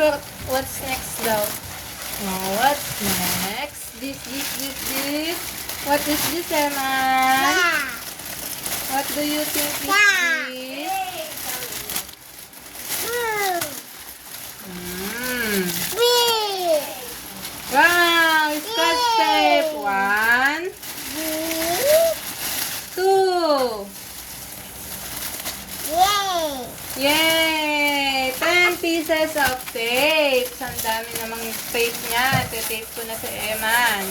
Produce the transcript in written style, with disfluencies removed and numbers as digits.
So, what's next daw? Oh, what's next? This. What is this, Eman? What do you think is this? Wow, scotch tape. 1, 2. Yay! 10 pieces of tape. Ang dami namang tape niya. Tape ko na si Eman.